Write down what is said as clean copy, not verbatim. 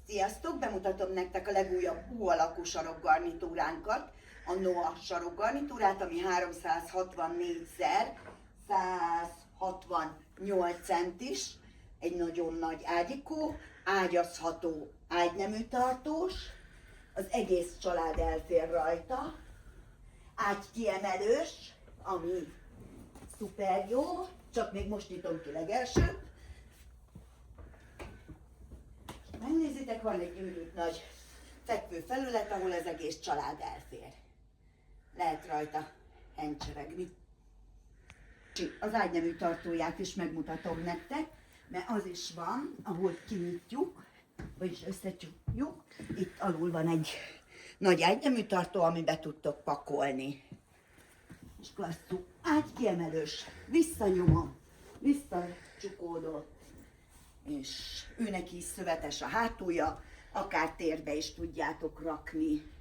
Sziasztok! Bemutatom nektek a legújabb U alakú sarokgarnitúránkat, a Noah sarokgarnitúrát, ami 364x168 centis, egy nagyon nagy ágyikó, ágyazható, ágynemű tartós, az egész család elfér rajta, ágykiemelős, ami szuper jó, csak még most nyitom ki legelsőt. Megnézitek, van egy őrült nagy fekvő felület, ahol az egész család elfér. Lehet rajta hencseregni. Az ágynemű tartóját is megmutatom nektek, mert az is van, ahol kinyitjuk, vagyis összecsukjuk. Itt alul van egy nagy ágynemű tartó, amibe tudtok pakolni. És klasszú ágykiemelős, visszanyomom, visszacsukódott. És őnek is szövetes a hátulja, akár térbe is tudjátok rakni.